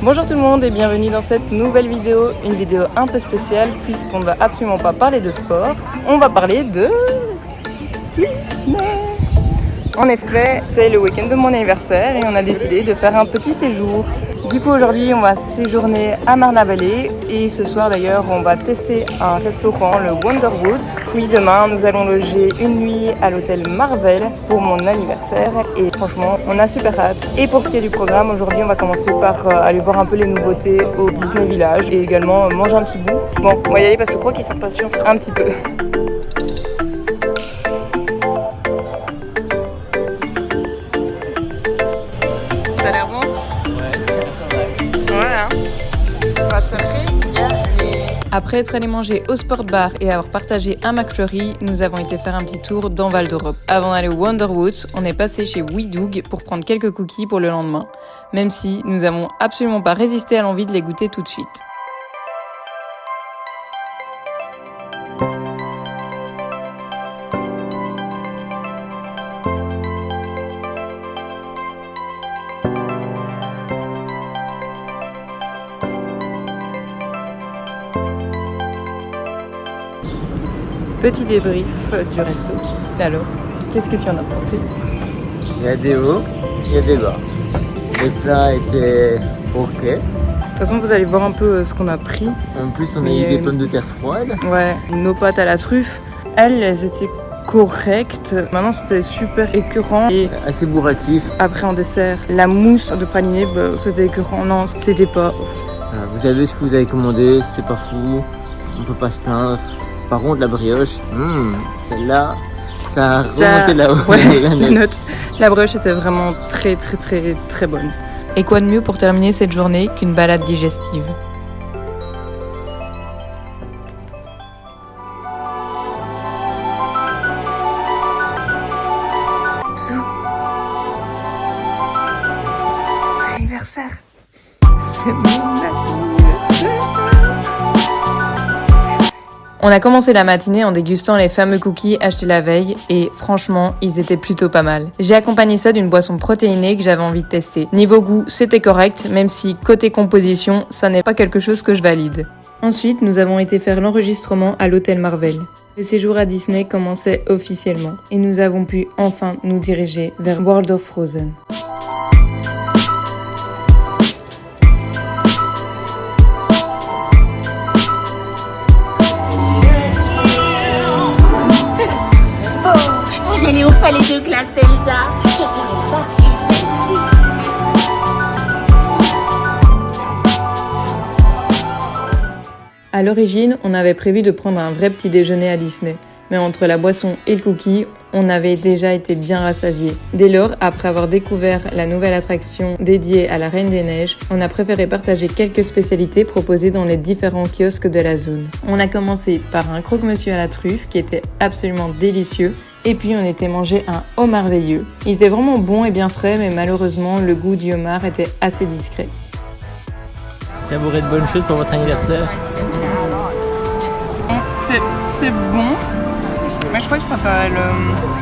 Bonjour tout le monde et bienvenue dans cette nouvelle vidéo, une vidéo un peu spéciale puisqu'on ne va absolument pas parler de sport, on va parler de Disney. En effet, c'est le week-end de mon anniversaire et on a décidé de faire un petit séjour. Du coup aujourd'hui on va séjourner à Marna Valley et ce soir d'ailleurs on va tester un restaurant, le Wonderwood. Puis demain nous allons loger une nuit à l'hôtel Marvel pour mon anniversaire et franchement on a super hâte. Et pour ce qui est du programme, aujourd'hui on va commencer par aller voir un peu les nouveautés au Disney Village et également manger un petit bout. Bon, on va y aller parce que je crois qu'ils s'impatientent un petit peu. Ça a l'air bon ? Après être allé manger au Sport Bar et avoir partagé un McFlurry, nous avons été faire un petit tour dans Val d'Europe. Avant d'aller au Wonderwood, on est passé chez We Doug pour prendre quelques cookies pour le lendemain, même si nous n'avons absolument pas résisté à l'envie de les goûter tout de suite. Petit débrief du resto. Alors, qu'est-ce que tu en as pensé? Il y a des hauts, il y a des bas. Les plats étaient ok. De toute façon, vous allez voir un peu ce qu'on a pris. En plus, on a eu des pommes de terre froides. Ouais, nos pâtes à la truffe, elles étaient correctes. Maintenant, c'était super écœurant. Et assez bourratif. après, en dessert, la mousse de praliné, c'était écœurant. Non, c'était pas. Vous savez ce que vous avez commandé, c'est pas fou. On peut pas se plaindre. Par contre, la brioche, celle-là, ça a remonté la note. La brioche était vraiment très bonne. Et quoi de mieux pour terminer cette journée qu'une balade digestive? C'est mon anniversaire. C'est mon anniversaire. On a commencé la matinée en dégustant les fameux cookies achetés la veille et franchement, ils étaient plutôt pas mal. J'ai accompagné ça d'une boisson protéinée que j'avais envie de tester. Niveau goût, c'était correct, même si côté composition, ça n'est pas quelque chose que je valide. Ensuite, nous avons été faire l'enregistrement à l'hôtel Marvel. Le séjour à Disney commençait officiellement et nous avons pu enfin nous diriger vers World of Frozen. Vous allez au palais de glace d'Elsa. Je serai là-bas et c'est aussi. À l'origine, on avait prévu de prendre un vrai petit déjeuner à Disney. Mais entre la boisson et le cookie, on avait déjà été bien rassasiés. Dès lors, après avoir découvert la nouvelle attraction dédiée à la Reine des Neiges, on a préféré partager quelques spécialités proposées dans les différents kiosques de la zone. On a commencé par un croque-monsieur à la truffe qui était absolument délicieux. Et puis on était mangé un homard merveilleux. Il était vraiment bon et bien frais, mais malheureusement le goût du homard était assez discret. Savourez de bonnes choses pour votre anniversaire. C'est bon, mais je crois que je préfère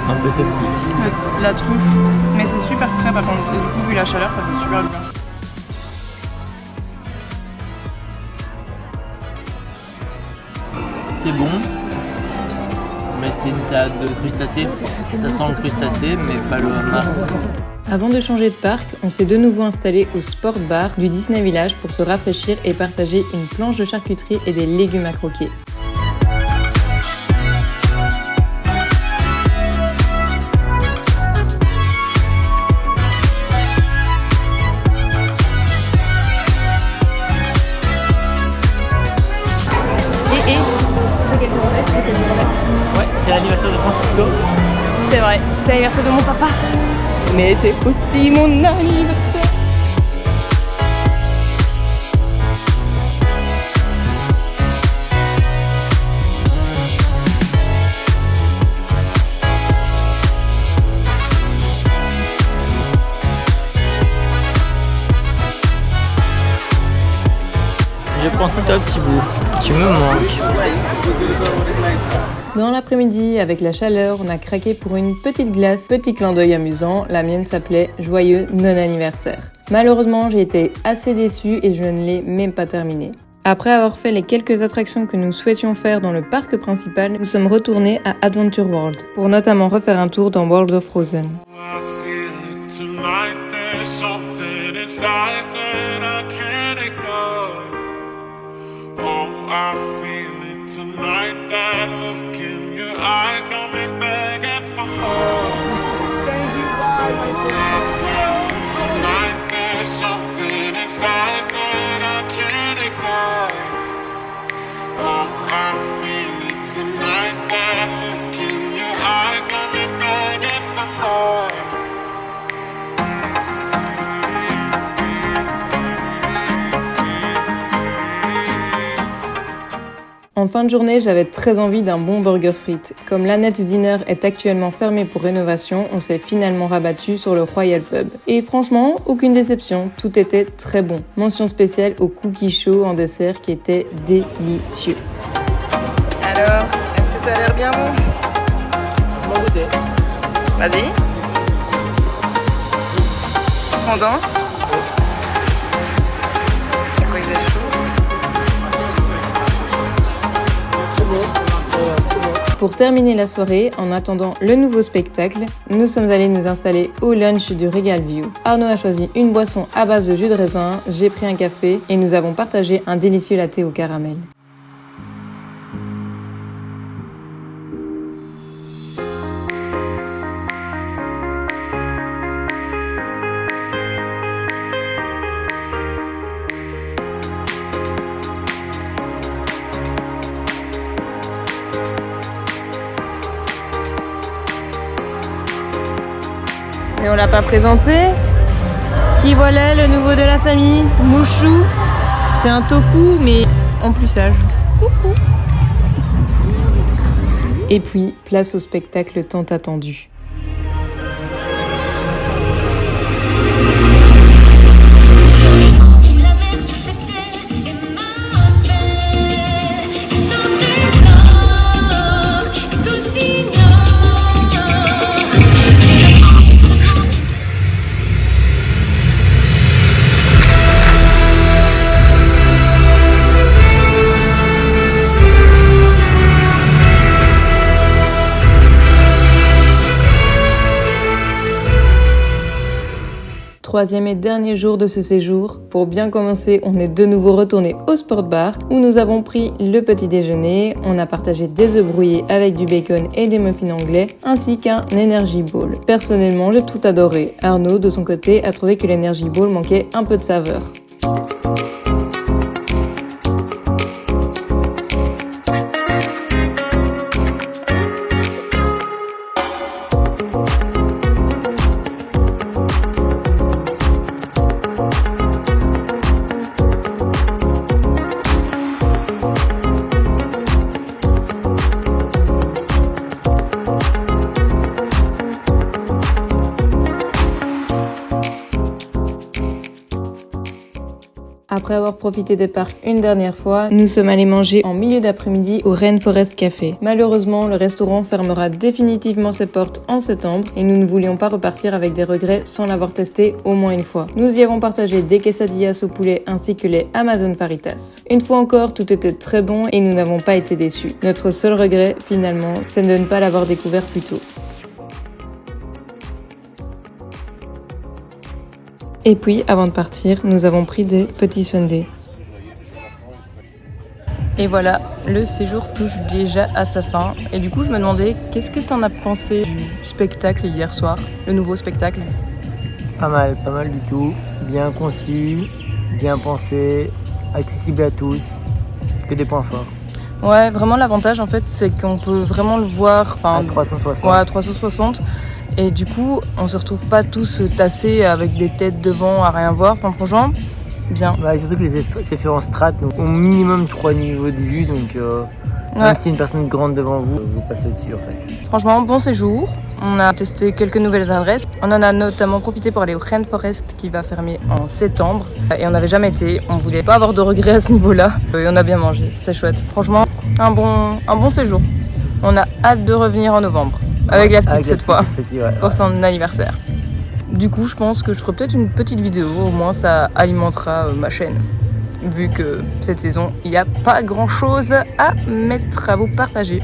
Un peu sceptique. la truffe. Mais c'est super frais par contre, et du coup vu la chaleur ça fait super bien. C'est bon, mais c'est une salade de crustacés. Ça sent le crustacé, mais pas le homard. Avant de changer de parc, on s'est de nouveau installé au Sport Bar du Disney Village pour se rafraîchir et partager une planche de charcuterie et des légumes à croquer. Ouais, c'est l'anniversaire de Francisco. C'est vrai, c'est l'anniversaire de mon papa, mais c'est aussi mon anniversaire. Je pense à toi, petit bout. Tu me manques. Dans l'après-midi, avec la chaleur, on a craqué pour une petite glace. Petit clin d'œil amusant, la mienne s'appelait Joyeux non-anniversaire. Malheureusement, j'ai été assez déçue et je ne l'ai même pas terminé. Après avoir fait les quelques attractions que nous souhaitions faire dans le parc principal, nous sommes retournés à Adventure World pour notamment refaire un tour dans World of Frozen. En fin de journée, j'avais très envie d'un bon burger frites. Comme l'Annette's Dinner est actuellement fermé pour rénovation, on s'est finalement rabattu sur le Royal Pub. Et franchement, aucune déception, tout était très bon. Mention spéciale au cookie chaud en dessert qui était délicieux. Alors, est-ce que ça a l'air bien bon? Je m'en goûtais. Vas-y. Content? C'est quoi, il est chaud? Pour terminer la soirée, en attendant le nouveau spectacle, nous sommes allés nous installer au lunch du Regal View. Arnaud a choisi une boisson à base de jus de raisin, j'ai pris un café et nous avons partagé un délicieux latte au caramel. Mais on l'a pas présenté. Qui voilà le nouveau de la famille? Mouchou. C'est un tofu mais en plus sage. Coucou. Et puis, place au spectacle tant attendu. Troisième et dernier jour de ce séjour. Pour bien commencer, on est de nouveau retourné au sport bar où nous avons pris le petit déjeuner. On a partagé des œufs brouillés avec du bacon et des muffins anglais ainsi qu'un Energy Ball. Personnellement, j'ai tout adoré. Arnaud, de son côté, a trouvé que l'Energy Ball manquait un peu de saveur. Après avoir profité des parcs une dernière fois, nous sommes allés manger en milieu d'après-midi au Rainforest Café. Malheureusement, le restaurant fermera définitivement ses portes en septembre et nous ne voulions pas repartir avec des regrets sans l'avoir testé au moins une fois. Nous y avons partagé des quesadillas au poulet ainsi que les Amazon Faritas. Une fois encore, tout était très bon et nous n'avons pas été déçus. Notre seul regret, finalement, c'est de ne pas l'avoir découvert plus tôt. Et puis, avant de partir, nous avons pris des petits sundaes. Et voilà, le séjour touche déjà à sa fin. Et du coup, je me demandais, qu'est-ce que t'en as pensé du spectacle hier soir, le nouveau spectacle? Pas mal du tout. Bien conçu, bien pensé, accessible à tous. Que des points forts. Ouais, vraiment l'avantage en fait, c'est qu'on peut vraiment le voir à 360. Ouais, à 360. Et du coup, on se retrouve pas tous tassés avec des têtes devant à rien voir. Enfin, franchement, bien. Bah, surtout que c'est fait en strat, donc au minimum 3 niveaux de vue, donc même si une personne grande devant vous, vous passez au-dessus en fait. Franchement, bon séjour. On a testé quelques nouvelles adresses. On en a notamment profité pour aller au Rainforest qui va fermer en septembre. Et on n'avait jamais été. On voulait pas avoir de regrets à ce niveau-là. Et on a bien mangé. C'était chouette. Franchement, un bon séjour. On a hâte de revenir en novembre. Avec la petite cette fois. Aussi, ouais, pour son anniversaire. Du coup, je pense que je ferai peut-être une petite vidéo, au moins ça alimentera ma chaîne. Vu que cette saison, il n'y a pas grand chose à mettre, à vous partager.